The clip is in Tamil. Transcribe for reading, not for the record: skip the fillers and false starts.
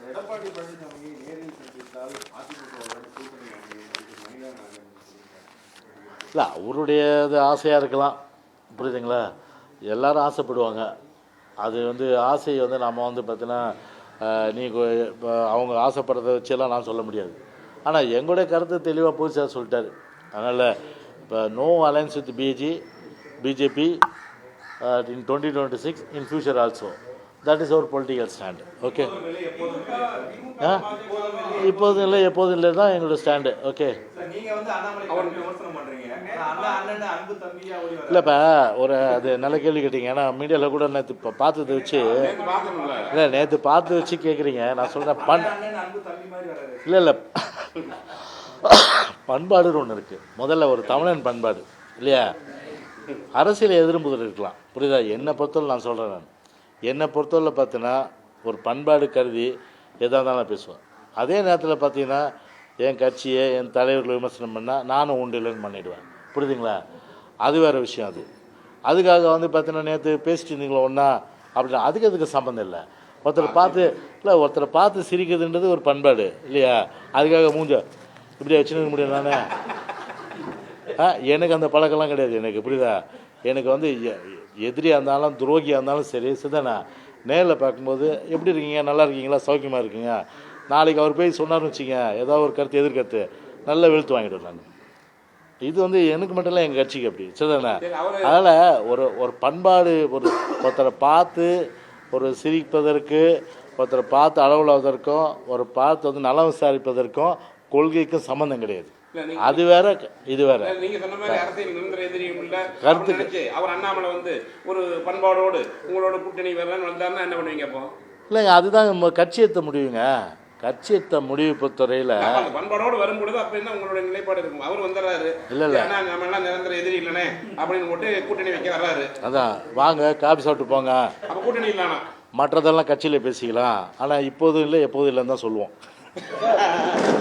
எடப்பாடி பழனிசாமி நேரில் சந்தித்தால் அதிமுகவுடன் கூட்டணி இல்லை, அவருடைய இது ஆசையாக இருக்கலாம், புரியுதுங்களா? எல்லாரும் ஆசைப்படுவாங்க. அது ஆசை நம்ம பார்த்தீங்கன்னா நீ அவங்க ஆசைப்படுறத வச்செல்லாம் நான் சொல்ல முடியாது. ஆனால் எங்களுடைய கருத்து தெளிவாக போய் சார் சொல்லிட்டார். அதனால் இப்போ no alliance with BJP in 2026 in future also. That is our political stand. Okay, இப்போதும் இல்லை எப்போதும் இல்லை தான் எங்களோட ஸ்டாண்டு. ஓகே, இல்லைப்பா ஒரு அது நல்ல கேள்வி கேட்டீங்க. ஏன்னா மீடியாவில் கூட நேற்று இப்போ பார்த்ததை வச்சு இல்லை நேற்று பார்த்து வச்சு கேட்குறீங்க. நான் சொல்கிறேன் இல்லை இல்லை பண்பாடுன்னு ஒன்று இருக்குது. முதல்ல ஒரு தமிழன் பண்பாடு இல்லையா? அரசியல் எதிர்ப்புதல் இருக்கலாம், புரியுதா? என்னை பொறுத்தவரை நான் சொல்கிறேன். என்னை பொறுத்தவரை பார்த்தீங்கன்னா ஒரு பண்பாடு கருதி எதாக இருந்தாலும் நான் பேசுவேன். அதே நேரத்தில் பார்த்தீங்கன்னா என் கட்சியை என் தலைவர்களை விமர்சனம் பண்ணால் நானும் உண்டு இல்லைன்னு பண்ணிவிடுவேன், புரியுதுங்களா? அது வேறு விஷயம். அதுக்காக பார்த்தீங்கன்னா நேற்று பேசிட்டு இருந்தீங்களா ஒன்றா அப்படின்னா அதுக்கு சம்மந்தம் இல்லை. ஒருத்தரை பார்த்து சிரிக்கிறதுன்றது ஒரு பண்பாடு இல்லையா? அதுக்காக மூஞ்ச இப்படி வச்சுன்னு முடியும் தானே? எனக்கு அந்த பழக்கம்லாம் கிடையாது. எனக்கு புரியுதா? எனக்கு எதிரியாக இருந்தாலும் துரோகியாக இருந்தாலும் சரி சிதனா நேரில் பார்க்கும்போது எப்படி இருக்கீங்க, நல்லா இருக்கீங்களா, சௌக்கியமாக இருக்கீங்க. நாளைக்கு அவர் போய் சொன்னார்னு வச்சுங்க ஏதாவது ஒரு கருத்து எதிர்கருத்து நல்லா வெளுத்து வாங்கிடுவேன் நான். இது எனக்கு மட்டும் இல்லை, எங்கள் கட்சிக்கு அப்படி சரிதானே? அதனால் ஒரு பண்பாடு ஒருத்தரை பார்த்து ஒரு சிரிப்பதற்கு, ஒருத்தரை பார்த்து அளவுலாவதற்கும், ஒரு பார்த்து நலம் விசாரிப்பதற்கும் கொள்கைக்கும் சம்மந்தம் கிடையாது. அது வேற இது வேற. நீங்க சொன்ன மாதிரி அரசியல் நிரந்தர எதிரியும் இல்ல கருத்துக்கு அவர் அண்ணாமலை ஒரு பண்பாடோடு உங்களோட கூட்டணி வரலான்னு வந்தாருன்னா என்ன பண்ணுவீங்க அப்போ? இல்லைங்க, அதுதான் கட்சியத்தை முடிவுங்க. கட்சியத்தை முடிவு பொறுத்தவரையில் பண்பாடோடு வரும்பொழுது அப்போ என்ன உங்களோட நிலைப்பாடு இருக்கும்? அவர் வந்துடுறாரு இல்லை இல்லை நம்ம எல்லாம் நிரந்தர எதிரி இல்லைனே அப்படின்னு போட்டு கூட்டணி வைக்க வர்றாரு. அதான் வாங்க காபி சாப்பிட்டு போங்க, அப்போ கூட்டணி இல்லைனா மற்றதெல்லாம் கட்சியில் பேசிக்கலாம். ஆனால் இப்போதும் இல்லை எப்போதும் இல்லைன்னு தான் சொல்லுவோம்.